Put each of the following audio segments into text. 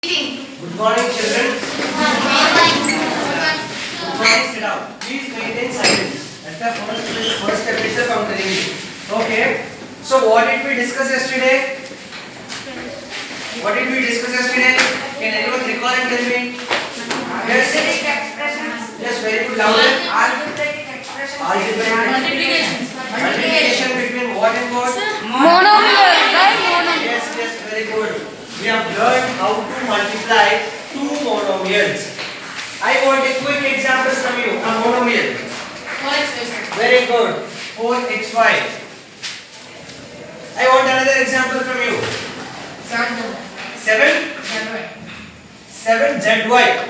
Good morning, children. Good morning. Sit down. Please maintain silence. At the first step is the countering. Okay. So what did we discuss yesterday? What did we discuss yesterday? Can anyone recall and tell me? Yes. Yes. Very good. Louder. Algebraic multiplication between what and what? Monomial, right? Monomial. Yes. Yes. Very good. We have learned how to multiply two monomials. I want a quick example from you. A monomial. Very good. 4xy. I want another example from you. 7zy.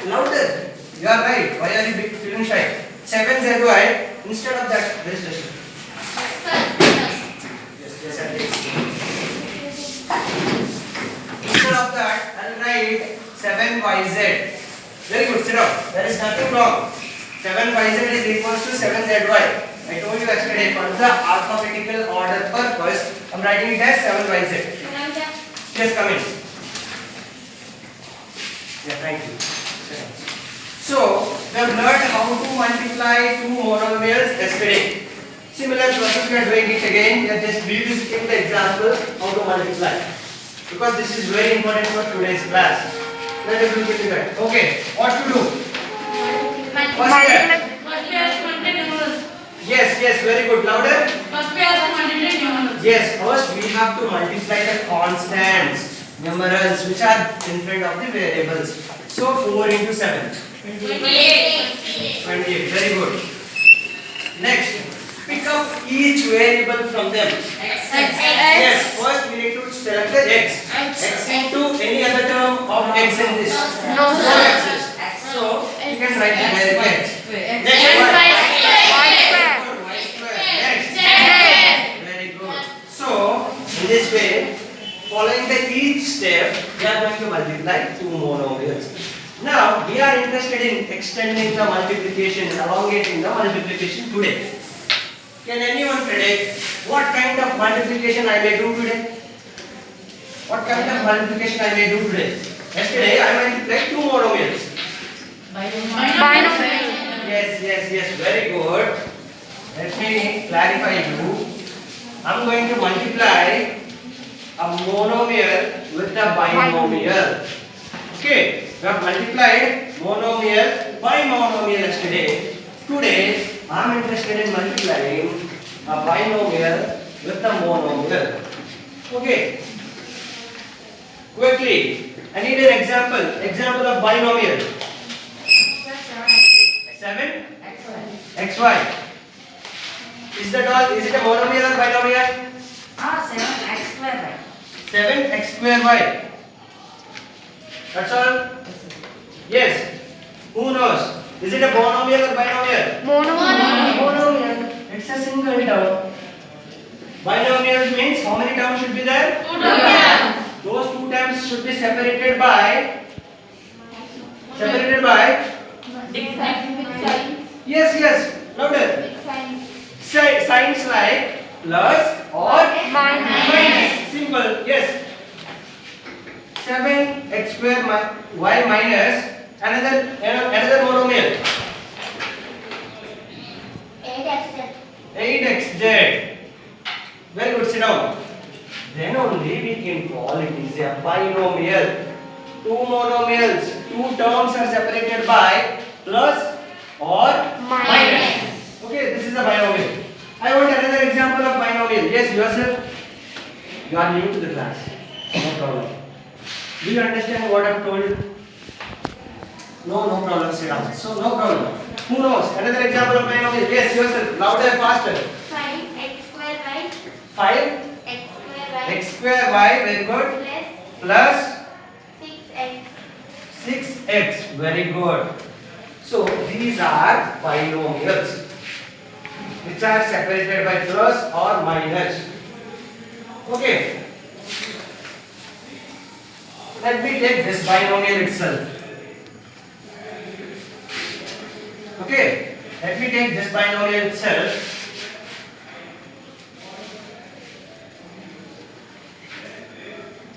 Louder. You are right. Why are you feeling shy? 7zy. Instead of that, this is yes, I did. Instead of that, I'll write 7yz. Very good, sit down. There is nothing wrong. 7yz is equals to 7zy. I told you yesterday, for the alphabetical order purpose, I'm writing it as 7yz. Just come in. Yeah, thank you. So, we have learned how to multiply two monomials yesterday. Similar process we are doing it again. We are just revisiting the example how to multiply. Because this is very important for today's class. Let us look into that. Okay, what to do? First step. Yes, very good. Louder. Yes, first we have to multiply the constants, numerals which are in front of the variables. So 4 into 7. 28. Very good. Next, pick up each variable from them. Yes, first we need to select the x. X into any other term of x in this. No, sir. So you can write the variable x. Next one. Y square. Next. Very good. So in this way, following the each step, we are going to multiply two monomials. Now we are interested in extending the multiplication, elongating the multiplication today. Can anyone predict what kind of multiplication I may do today? What kind of multiplication I may do today? Yesterday I multiplied two monomials. Binomial. Yes, very good. Let me clarify you. I'm going to multiply a monomial with a binomial. Okay, we have multiplied monomial by monomial yesterday. Today, I am interested in multiplying a binomial with a monomial. Okay, quickly, I need an example. Example of binomial. 7xy. Is it a monomial or binomial? 7x square y. That's all? Yes. Who knows? Is it a monomial or binomial? Monomial. It's a single term. Binomial means how many terms should be there? Two terms. Those two terms should be separated by yes, louder. Signs like plus or minus. Simple. Yes. 7x square y minus another monomial. 8xz. Very good. Sit down. Then only we can call it is a binomial. Two monomials. Two terms are separated by plus or minus. Okay, this is a binomial. I want another example of binomial. Yes, yourself. You are new to the class. No problem. Do you understand what I have told you? No problem. Sit down. So no problem. Who knows? Another example of binomial. Yes, yourself. Louder, faster. 5x square y. Very good. Plus 6x. Very good. So these are binomials which are separated by plus or minus. Okay. Let me take this binomial itself. Okay. Let me take this binomial itself.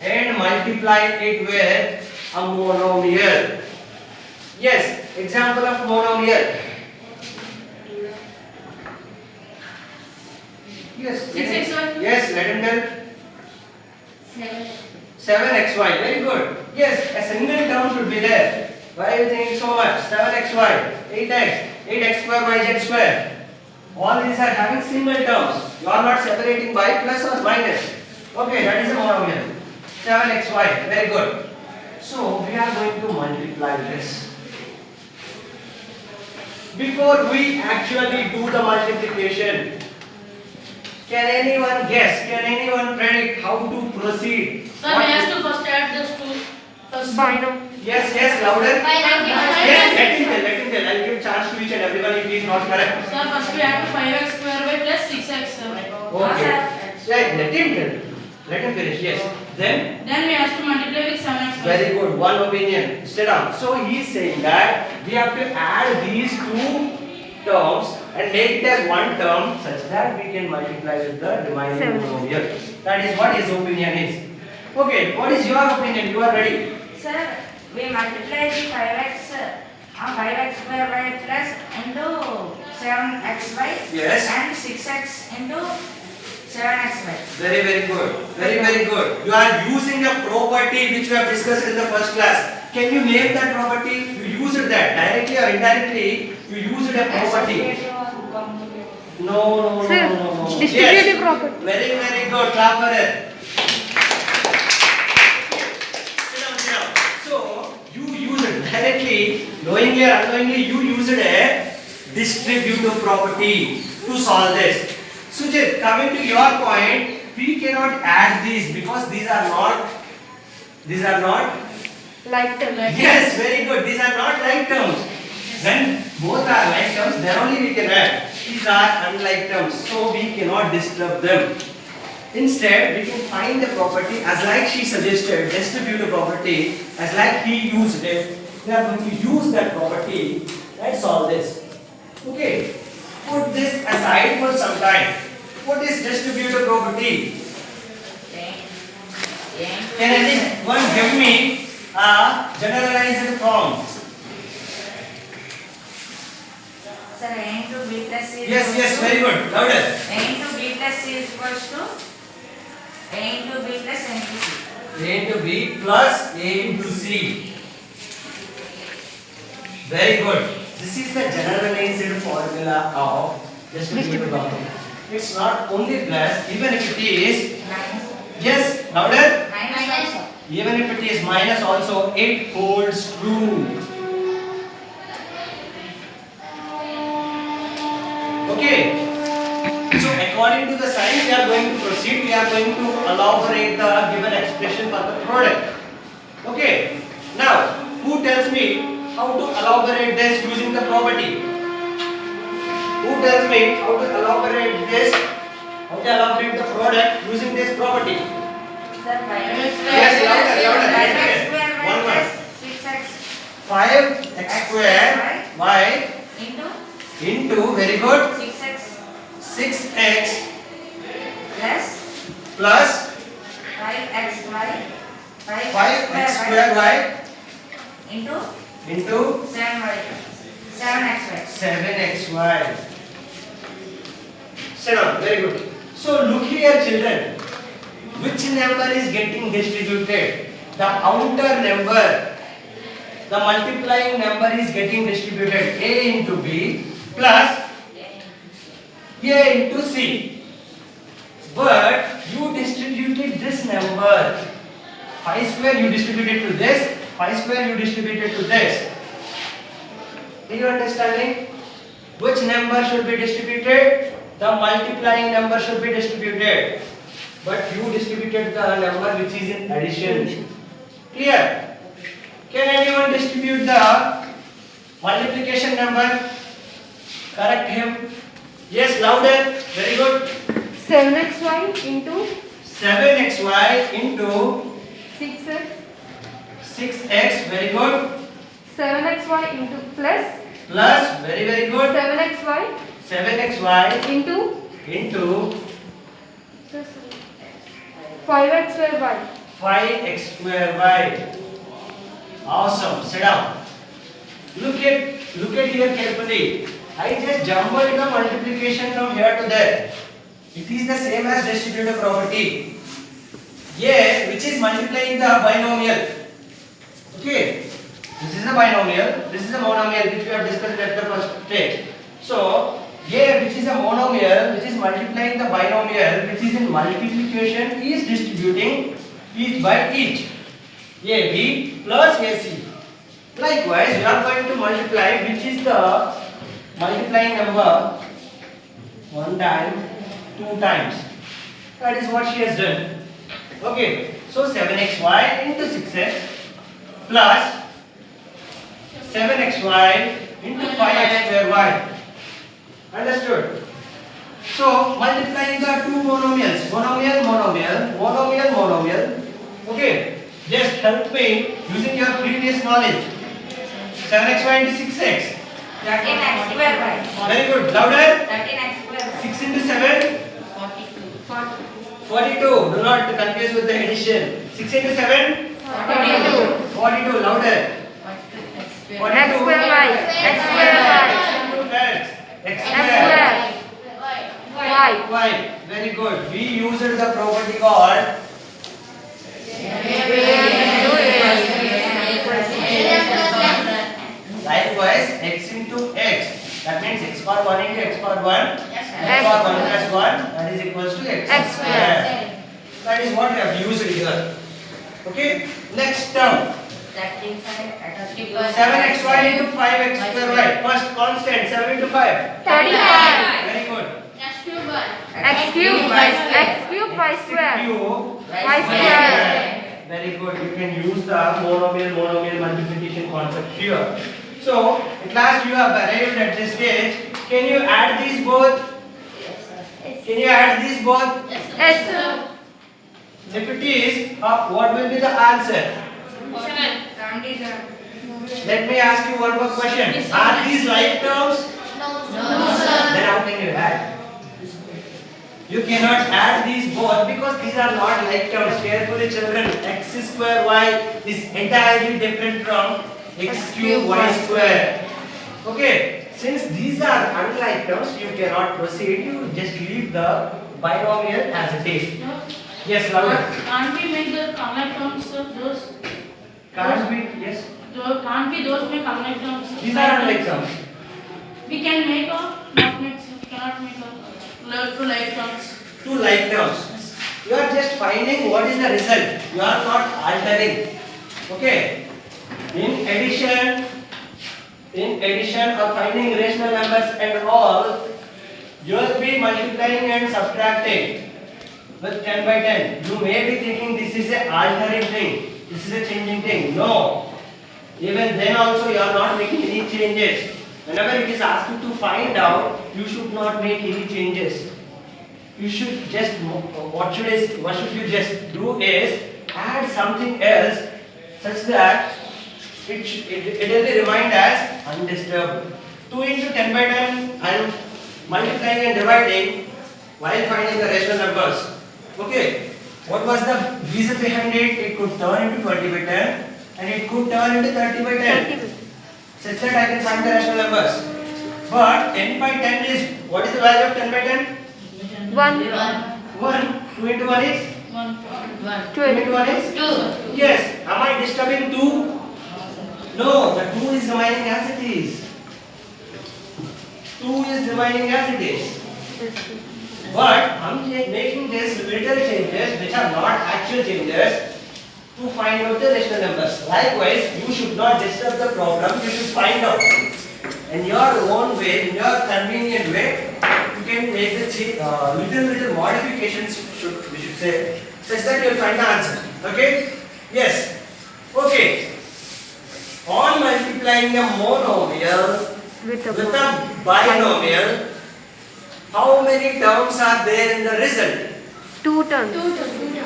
And multiply it with A monomial. Yes, example of monomial. Yes. 6xy. Yes, let him tell. 7xy. Very good. Yes, a single term should be there. Why are you thinking so much? 7xy, 8x, 8x square, yz square. All these are having single terms. You are not separating by plus or minus. Okay, that is a monomial. 7xy. Very good. So we are going to multiply this. Before we actually do the multiplication, can anyone guess? Can anyone predict how to proceed? Sir, we have to first add this two. First. Binomial. Yes, louder. Yes, let him tell. I'll give chance to each and everyone if he is not correct. Sir, first we add to 5x square by plus 6x. Sir. Okay. Yeah, let him tell. Let him finish. Yes. Then Then we have to multiply with 7x. very good. One opinion. Sit down. So he is saying that we have to add these two terms and make it as one term such that we can multiply with the remaining Seven. monomial. That is what his opinion is. Okay. What is your opinion? You are ready. Sir, we multiply the 5x square by plus into 7xy Yes. and 6x into 7xy. Very good. Very good. You are using a property which we have discussed in the first class. Can you name that property? You used that directly or indirectly. You used a property. No. Sir, distributive property. Very good. Clap for it. Sit down. So you used it directly, knowingly or unknowingly, you used a distributive property to solve this. Sujit, coming to your point, we cannot add these because these are not. Like term. Yes, very good. These are not like terms. When both are like terms, then only we can add. These are unlike terms, so we cannot disturb them. Instead, we can find the property as like she suggested, distributive property, as like he used it. We are going to use that property and solve this. Okay, put this aside for some time. What is distributive property? Can anyone give me a generalized form? Sir, a into b plus c is Yes, very good. Louder. a into b plus c is equals to a into b plus n into c. A into B plus A into C. Very good. This is the generalized formula of distributive property. It's not only plus, even if it is, Minus. yes, louder. Minus also. Even if it is minus also, it holds true. Okay. So according to the sign we are going to proceed, we are going to elaborate the given expression for the product. Okay. Now, who tells me how to elaborate this using the property? Who tells me how to elaborate this? How to elaborate the product using this property? Sir, 5x Yes, louder. 5x square by One plus more. 5x square y into very good 6x 6x plus plus 5xy 5x square y into into 7xy. 7xy. Sit down. Very good. So look here, children. Which number is getting distributed? The outer number. The multiplying number is getting distributed. A into B plus A into C. But you distributed this number. 5 square you distributed to this. 5 square you distributed to this. Are you understanding? Which number should be distributed? The multiplying number should be distributed. But you distributed the number which is in addition. Clear? Can anyone distribute the multiplication number? Correct him. Yes, louder. Very good. 7xy into 7xy into 6x. 6x. Very good. 7xy into plus Plus. Very good. 7xy 7xy into into 5x square y. 5x square y. Awesome. Sit down. Look at here carefully. I just jumbled the multiplication from here to there. It is the same as distributive property. Yeah, which is multiplying the binomial. Okay. This is a binomial. This is a monomial which we have discussed at the first stage. So, yeah, which is a monomial, which is multiplying the binomial, which is in multiplication, is distributing each by each. AB plus AC. Likewise, we are going to multiply, which is the multiplying number 1 time, 2 times. That is what she has done. Okay, so 7xy into 6x plus 7xy into 5x square y. Understood? So, multiplying the two monomials, monomial. Okay, just help me using your previous knowledge. 7xy into 6x. 13x square y. Very good. Louder. 13x square y. 6 into 7. 42. Do not confuse with the addition. 6 into 7. 42. Louder. 42. X square y. X square y. X X square. square y. Y. Very good. We used the property called likewise x into x. That means x power 1 into x power 1. X power 1 plus 1. That is equals to x square. That is what we have used here. Okay. Next term. 7xy into 5x square y. First constant 7 into 5. 35. Very good. X cube y square. Y square. Very good. You can use the monomial multiplication concept here. So, at last you have arrived at this stage. Can you add these both? Can you add these both? S. If it is, what will be the answer? Let me ask you one more question. Are these like terms? Then how can you add? You cannot add these both because these are not like terms. Carefully children, x square y is entirely different from x cube y square. Okay, since these are unlike terms, you cannot proceed. You just leave the binomial as it is. Yes, louder. Can't we make the unlike terms those? Can't be, yes. Can't we those make unlike terms? These are unlike terms. We can make a not make. Cannot make a two like terms. Two like terms. You are just finding what is the result. You are not altering. Okay. In addition or finding rational numbers and all, you will be multiplying and subtracting with 10 by 10. You may be thinking this is a altering thing. This is a changing thing. No. Even then also you are not making any changes. Whenever it is asked you to find out, you should not make any changes. You should just, what should you just do is add something else such that it will be remained as undisturbed. 2 into 10 by 10, I am multiplying and dividing while finding the rational numbers. Okay, what was the reason behind it? It could turn into 20 by 10 and it could turn into 30 by 10. Such that I can find the rational numbers. But 10 by 10 is, what is the value of 10 by 10? 1. 1. 2 into 1 is? 2 into 1 is? 2. Yes. Am I disturbing 2? No, the 2 is remaining as it is. 2 is remaining as it is. But I am making these little changes which are not actual changes to find out the rational numbers. Likewise, you should not disturb the problem, you should find out. In your own way, in your convenient way, you can make the little modifications, we should say, such that you will find the answer. Okay? Yes. Okay. On multiplying a monomial With with a binomial, how many terms are there in the result? 2 terms.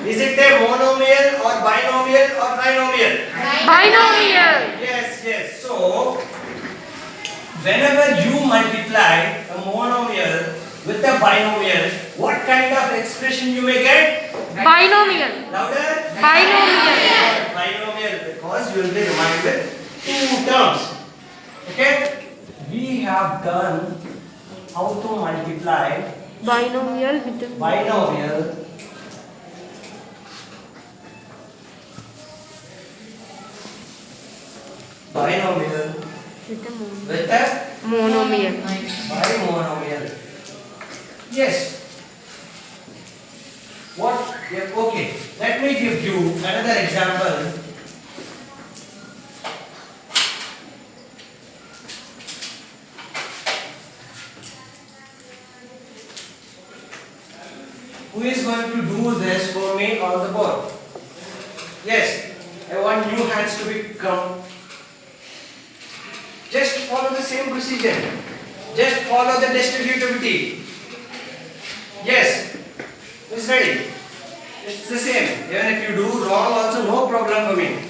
Is it a monomial or binomial or trinomial? Binomial. Yes. So, whenever you multiply a monomial with a binomial, what kind of expression you may get? Binomial. Louder? Binomial. binomial because you will be reminded with two terms. Okay? We have done how to multiply Binomial with the binomial with the with a monomial. binomial. Yes. What? Yeah, okay. Let me give you another example. Who is going to do this for me on the board? Yes. I want new hands to be come. Just follow the same procedure. Just follow the distributivity. Yes. It's ready. It's the same. Even if you do wrong also no problem for me.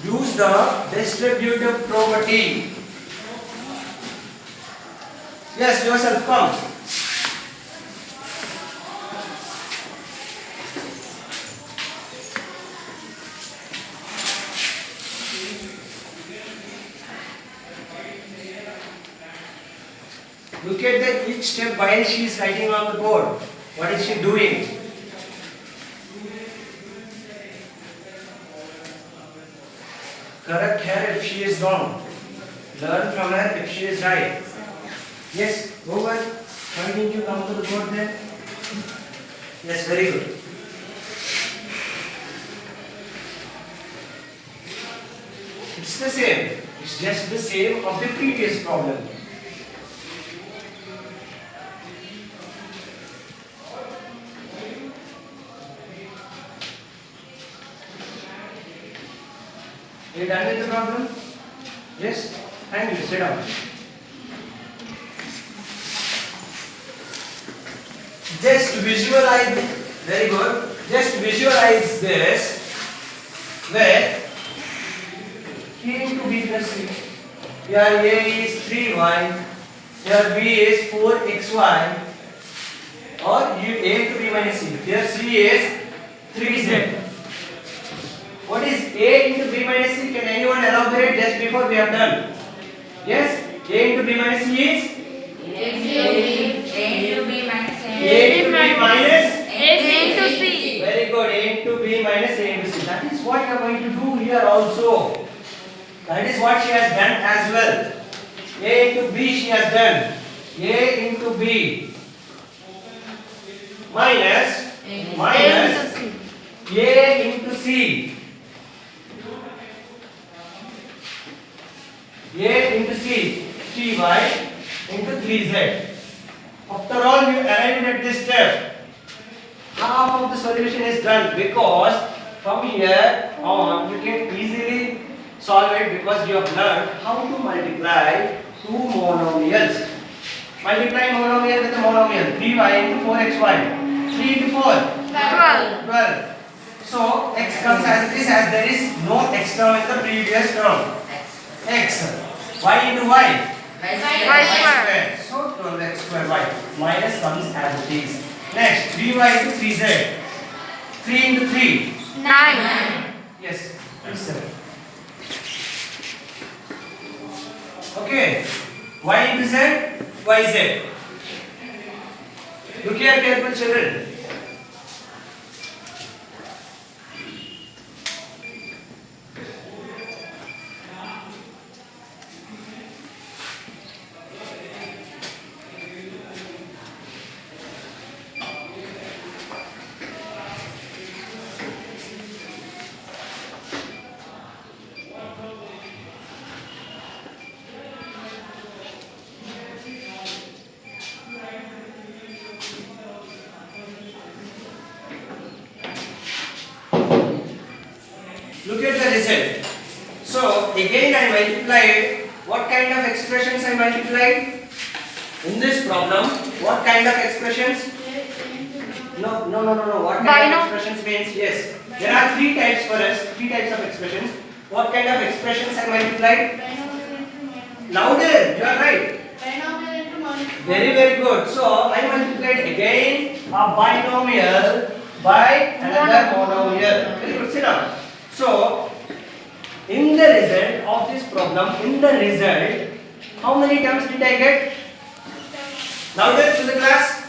Use the distributive property. Yes, yourself come. Look at the each step while she is writing on the board. What is she doing? Correct her if she is wrong. Learn from her if she is right. Yes, go on. Why didn't you come to the board then? Yes, very good. It's the same. It's just the same of the previous problem. Are you done with the problem? Yes? Thank you. Sit down. Just visualize, very good. Just visualize this where A into B plus C. Here A is 3y, here B is 4xy, or A into B minus C. Here C is 3z. What is A into B minus C? Can anyone elaborate just before we have done? Yes? A into B minus C is? A into B minus A into B minus? A into C. Very good. A into B minus A into C. That is what you are going to do here also. That is what she has done as well. A into B she has done. A into B minus A into C. A into C, 3y into 3z. After all, you arrived at this step. Half of the solution is done because from here on you can easily solve it because you have learned how to multiply two monomials. Multiply monomial with a monomial. 3y into 4xy. 3 into 4. 12. So x comes as it is, as there is no x term in the previous term. X. Y into y. Y square. So 12x square y. Minus comes as it is. Next 3y into 3z. 3 into 3. 9. Yes. 7. Okay. Y into z. Yz. Look here careful children. Look at the result. So again I multiplied. What kind of expressions I multiplied? In this problem, what kind of expressions? No. What kind of expressions means? Yes. There are three types for us. Three types of expressions. What kind of expressions I multiplied? Louder. You are right. Very good. So I multiplied again a binomial by another monomial. Very good. Sit down. So, in the result of this problem, how many terms did I get? Louder to the class.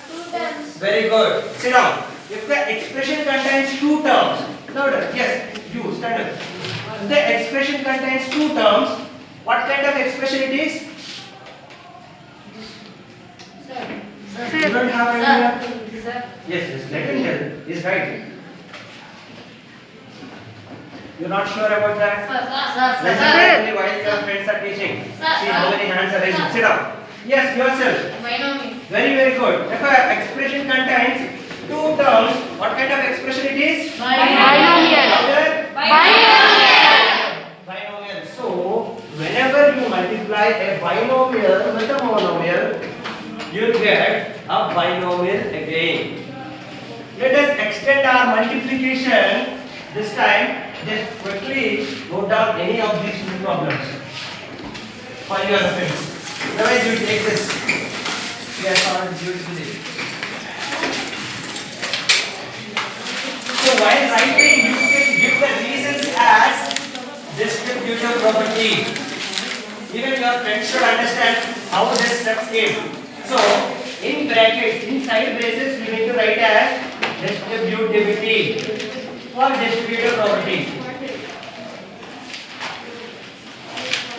Very good. Sit down. If the expression contains two terms, louder. Yes, you stand up. If the expression contains two terms, what kind of expression it is? You don't have any. Yes, let him tell. He's right. You're not sure about that? Listen carefully while your friends are teaching. See how many hands are raised. Sit down. Yes, yourself. Very, very good. If an expression contains two terms, what kind of expression it is? Binomial. Louder. Binomial. So, whenever you multiply a binomial with a monomial, you get a binomial again. Let us extend our multiplication. This time, just quickly note down any of these two problems for your friends. Otherwise, you take this. Yes, all beautifully. So while writing, you can give the reasons as distributive property. Even your friends should understand how this step came. So in brackets, inside braces, we need to write as distributivity or distributive property.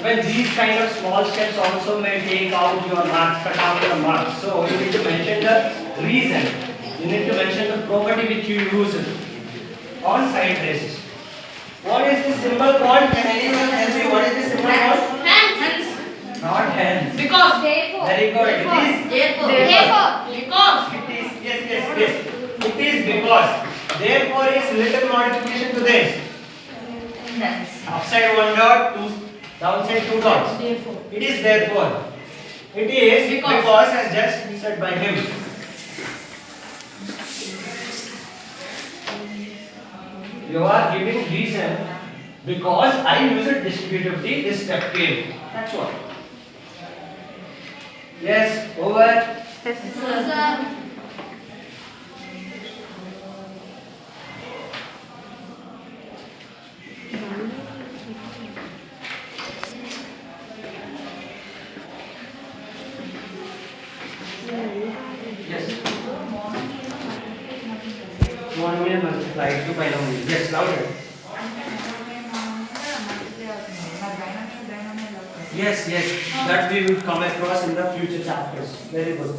When these kind of small steps also may take out your marks, cut out your marks. So you need to mention the reason. You need to mention the property which you use on side braces. What is this symbol called? Can anyone tell me what is this symbol called? Not hence. Because. Very good. It is. Therefore. It is. Yes. It is because. Therefore is little modification to this. Upside one dot, downside two dots. It is therefore. It is because as just said by him. You are giving reason because I use it distributively. This step came. That's what. Yes. Over. Yes. Monomial multiplied to binomial. Yes, louder. Yes. That we will come across in the future chapters. Very good.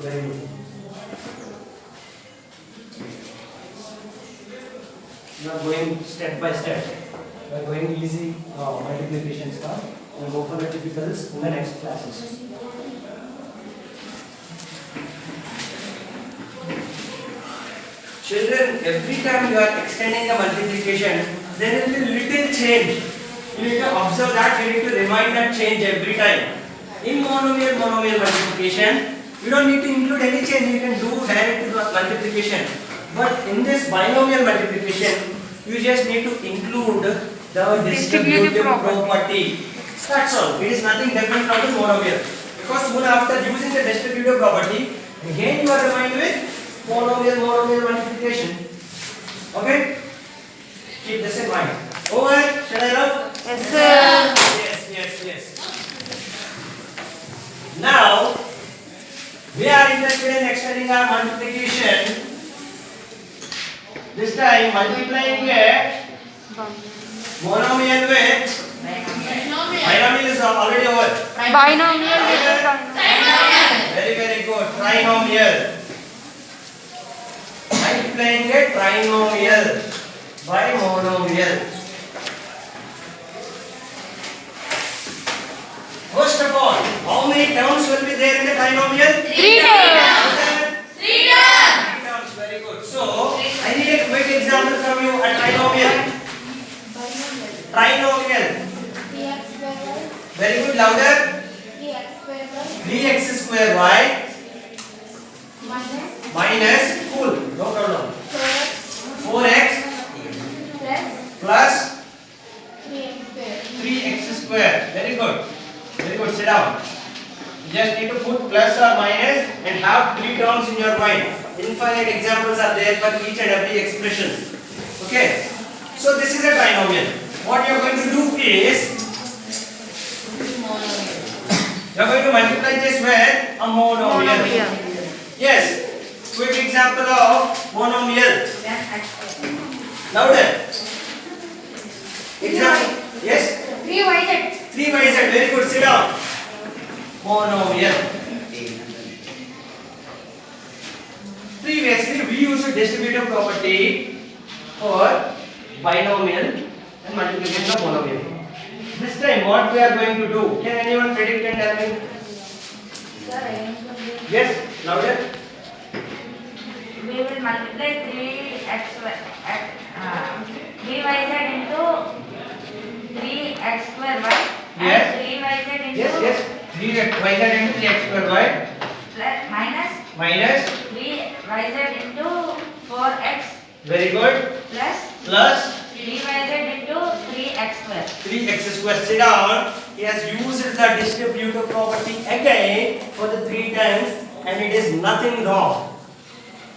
We are going step by step. We are going easy multiplication stuff. We will go for the typicals in the next classes. Children, every time you are extending the multiplication, there will be little change. You need to observe that, you need to remind that change every time. In monomial multiplication, you don't need to include any change, you can do direct multiplication. But in this binomial multiplication, you just need to include the distributive property. That's all. It is nothing different from the monomial. Because soon after using the distributive property, again you are reminded with monomial multiplication. Okay? Keep this in mind. Over. Shall I look? Yes, sir. Yes. Now, we are interested in extending our multiplication. This time, multiplying a monomial with binomial is already over. Binomial. Very good. Trinomial. Multiplying a trinomial by monomial. First of all, how many terms will be there in the trinomial? 3 terms. 3 terms. Very good. So, I need a quick example from you. A trinomial. Very good. Louder. 3x square y minus cool. No problem. 4x plus 3x square. Very good. Sit down. You just need to put plus or minus and have 3 terms in your mind. infinite examples are there for each and every expression. Okay. So this is a trinomial. What you are going to do is you are going to multiply this with a monomial. Yes. Quick example of monomial. Louder. Example. Yes. 3yz. 3yz. Very good. Sit down. Monomial. Previously, we used distributive property for binomial and multiplication of monomial. This time, what we are going to do? Can anyone predict and tell me? Yes. Louder. We will multiply 3yz into 3x square y. Yes. And 3yz into Yes. 3yz into 3x square y minus minus. 3yz into 4x Very good. Plus 3yz into 3x square. 3x square. Sit down. He has used the distributive property again for the 3 times and it is nothing wrong.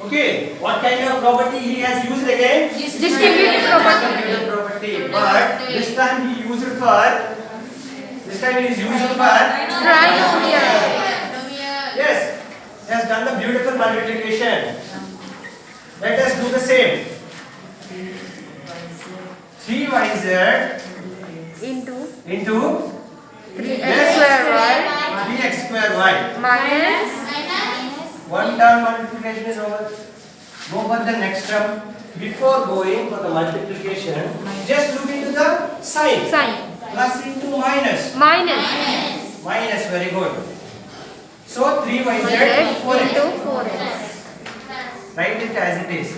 Okay. What kind of property he has used again? Distributive property. Distributive property. But this time he used it for. This time he is using for. Trinomial. Yes. He has done the beautiful multiplication. Let us do the same. 3yz into 3x square y 3x square y. minus One term multiplication is over. Go for the next term. Before going for the multiplication, just look into the sign. Plus into minus. Minus, very good. So 3yz into 4x. Write it as it is.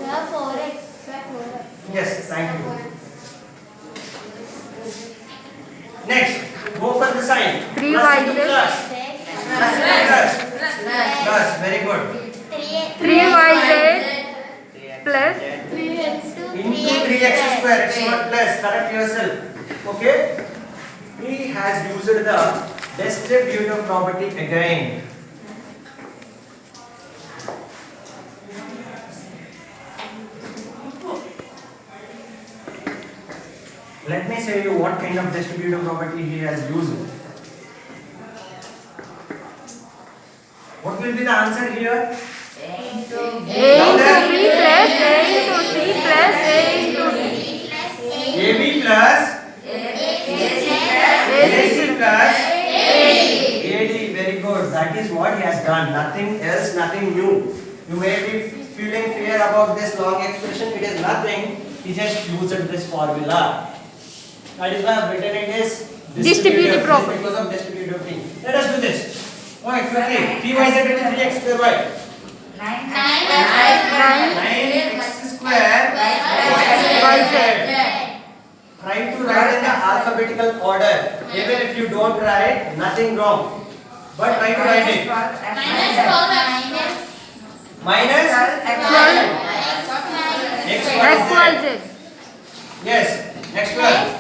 4x. Yes, thank you. Next, go for the sign. 3y Plus into plus. Plus, very good. 3yz plus Into 3x square, it's not plus. Correct yourself. Okay? He has used the distributive property again. Let me say you what kind of distributive property he has used. What will be the answer here? a into b plus a into c plus a into d. AB plus AC plus AD. Very good. That is what he has done. Nothing else, nothing new. You may be feeling fear about this long expression. It is nothing. He just used this formula. That is why I have written it as Distributive property. because of distributive thing. Let us do this. Okay, quickly. 3yz into 3x square y. 9x square yz. Try to write in the alphabetical order. Even if you don't write, nothing wrong. But try to write it. Minus xyz. Yes. Next one.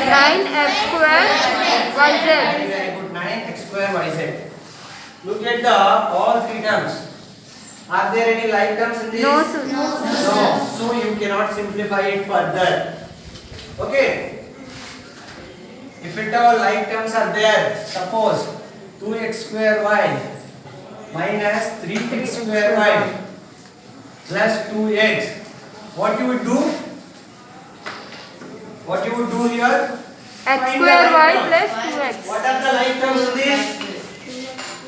9x square yz. Very good. 9x square yz. Look at the all 3 terms. Are there any like terms in this? No, sir. No. So you cannot simplify it further. Okay. If it all like terms are there, suppose 2x square y minus 3x square y plus 2x. What you would do? What you would do here? X Find the square y like terms. plus 2x. What are the like terms in this?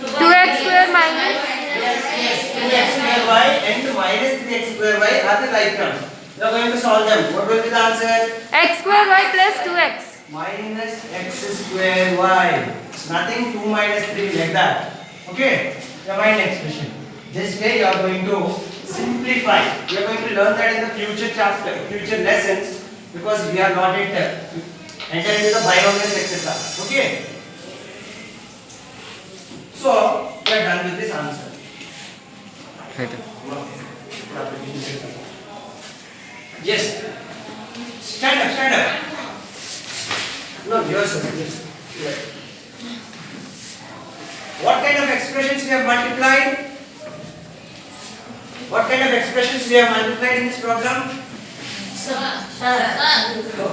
2x square minus Yes, 2x square y and minus 3x square y are the like terms. You are going to solve them. What will be the answer? x square y plus 2x. Minus x square y. It's nothing 2 minus 3 like that. Okay? Your mind expression. This way you are going to simplify. You are going to learn that in the future chapter, future lessons, because we are not enter into the binomials etc. Okay? So we are done with this answer. Yes. Stand up, stand up. No, yours. Yes. What kind of expressions we have multiplied? What kind of expressions we have multiplied in this problem?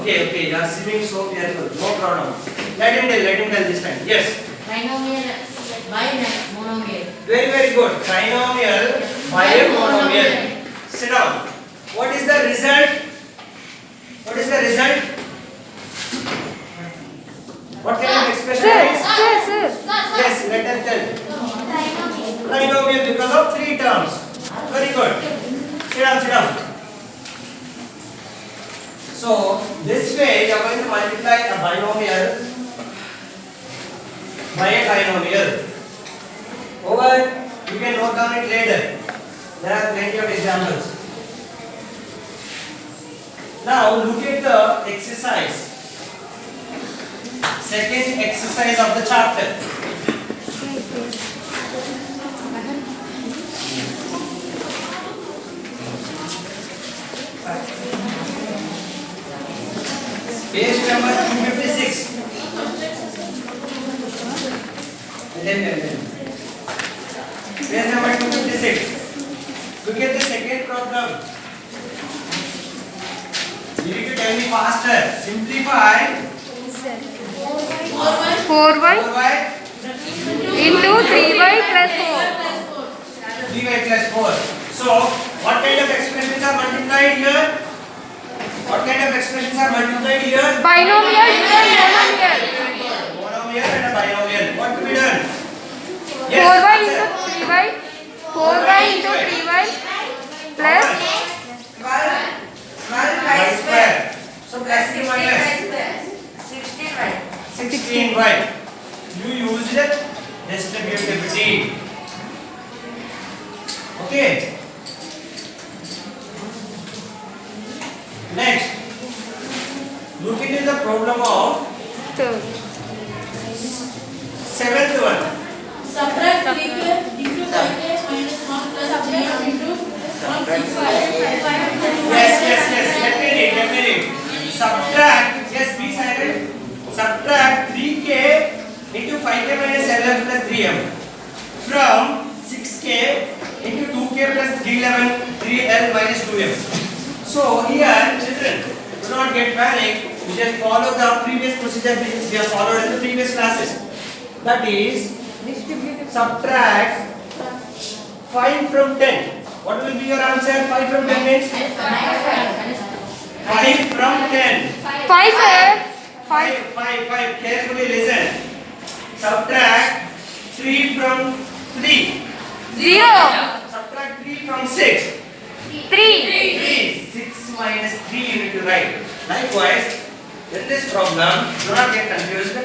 Okay, you are swimming so careful. No problem. Let him tell this time. Yes. Trinomial by monomial. Very good. Trinomial by a monomial. Sit down. What is the result? What is the result? What kind of expression is? Yes, let us tell. Trinomial because of 3 terms. Very good. Sit down. So, this way you are going to multiply a binomial by a trinomial. Over, you can note down it later. There are plenty of examples. Now, look at the exercise. Second exercise of the chapter. Page number 256. Page number 256. Look at the second problem. You need to tell me faster. Simplify 4y into 3y plus 3y plus 4. So, what kind of expressions are multiplied here? What kind of expressions are multiplied here? 4. Binomial into monomial. Monomial and a binomial. What to be done? 4y into 3y. 4y into 3y plus 12y square. So, plus 3 minus 16y. 16y. You used distributivity. Okay. Next, look into the problem of 7th one. Subtract 3k into 5k minus 1 plus 3m into 165. Yes. Let me read. Subtract. Yes, be silent. Subtract 3k into 5k minus 11 plus 3m from 6k into 2k plus 311 3l minus 2m. So here, children, do not get panic. We just follow the previous procedure which we have followed in the previous classes. That is, subtract 5 from 10. What will be your answer? 5 from 10 means? 5 from 10. 5 sir. 5. Carefully listen. Subtract 3 from 3. 0. Subtract 3 from 6. 3. 6 minus 3 you need to write. Likewise, in this problem, do not get confused.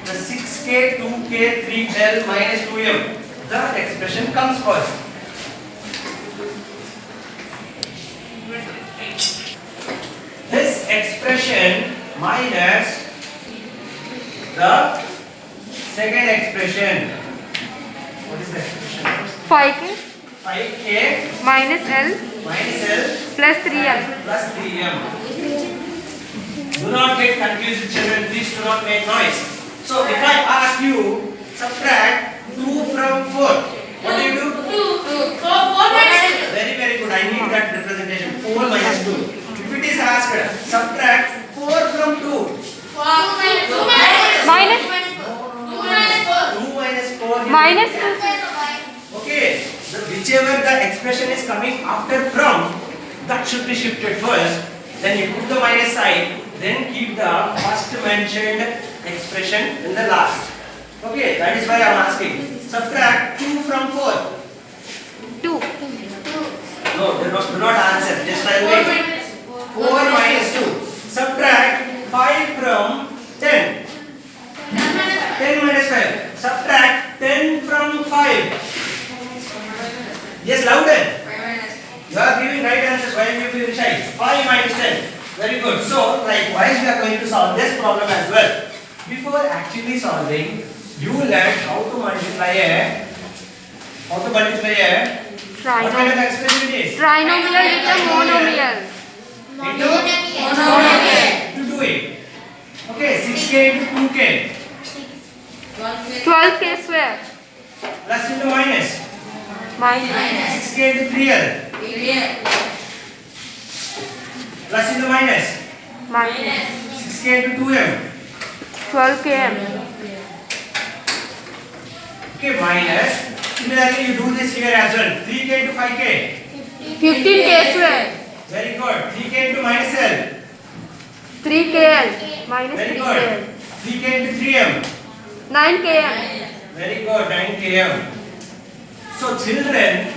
The 6k, 2k, 3l minus 2m. The expression comes first. This expression minus the second expression. What is the expression? 5k 5k minus l minus l plus 3l. plus 3m. Do not get confused, children. Please do not make noise. So, if I ask you subtract 2 from 4, what do you do? 4 minus 2. Very good. I need that representation. 4 minus 2. If it is asked subtract 4 from 2, 2 Minus 4. minus 2. Okay. Whichever the expression is coming after from, that should be shifted first. Then you put the minus sign. Then keep the first mentioned expression in the last. Okay, that is why I am asking. Subtract 2 from 4. 2. No, do not answer. Just tell me. 4 minus 2. Subtract 5 from 10. 10 minus 5. Subtract 10 from 5. Yes, louder. You are giving right answers. Why you feel shy? 5 minus 10. Very good. So, likewise, we are going to solve this problem as well. Before actually solving, you learn how to multiply a what kind of expression it is? Trinomial into monomial. Into to do it. Okay, 6k into 2k. 12k square. Plus into minus. Minus. 6k into 3l. Plus into minus. Minus. 6k into 2m. 12 km. Okay, minus. Similarly, you do this here as well. 3k into 5k. 15 k square. Very good. 3k into minus l. 3 kl. Minus Very 3 good. kl. 3k into 3m. 9 km. Very good. 9 km. So, children,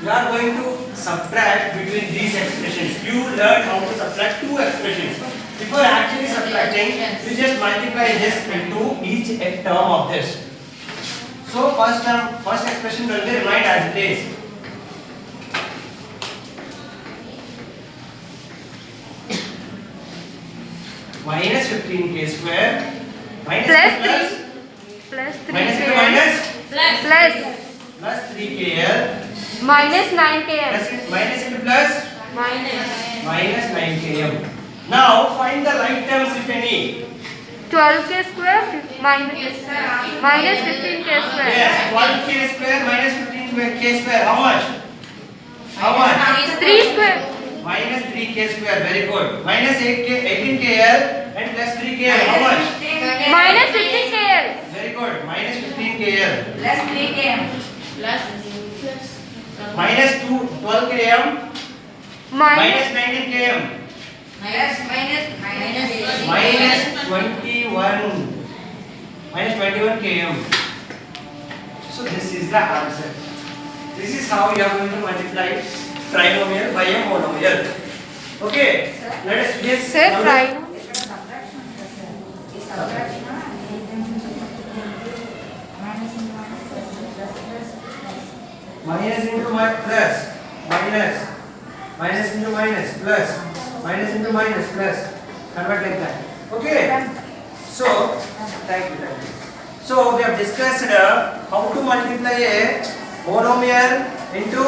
you are going to subtract between these expressions. You learn how to subtract two expressions. Before actually subtracting, you just multiply this into each term of this. So, first expression will be remain as it is. Minus 15k square. Minus Plus plus. 3. Plus 3 Minus into kl. minus. Plus. Plus 3kl. Minus 9 km. Minus into plus. Minus. Minus 9 km. Now find the right terms if any. 12 k square. Minus 15 k square. Yes, 12k square minus 15k square. How much? How much? 3 square. Minus 3k square. Very good. Minus 18kl and plus 3kl. How much? Minus 15 kl. Very good. Minus 15kl. Plus 3 km. Minus 12km. Minus 19km. Minus. Minus 21. Minus 21 km. So this is the answer. This is how you are going to multiply trinomial by a monomial. Okay. Let us just Sir, try. minus into plus, minus, minus into minus, plus, minus into minus, plus. Convert like that. Okay. So, thank you. So, we have discussed how to multiply a monomial into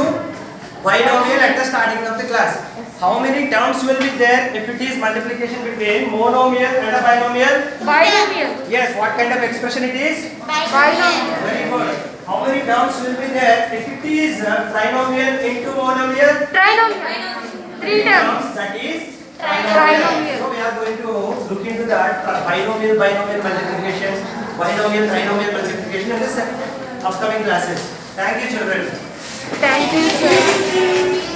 binomial at the starting of the class. How many terms will be there if it is multiplication between monomial and a binomial? Binomial. Yes, what kind of expression it is? Binomial. Very good. How many terms will be there if it is trinomial into monomial? Trinomial. 3 terms. That is Trinomial. So we are going to look into that binomial multiplication, binomial trinomial multiplication in this upcoming classes. Thank you, children. Thank you, sir.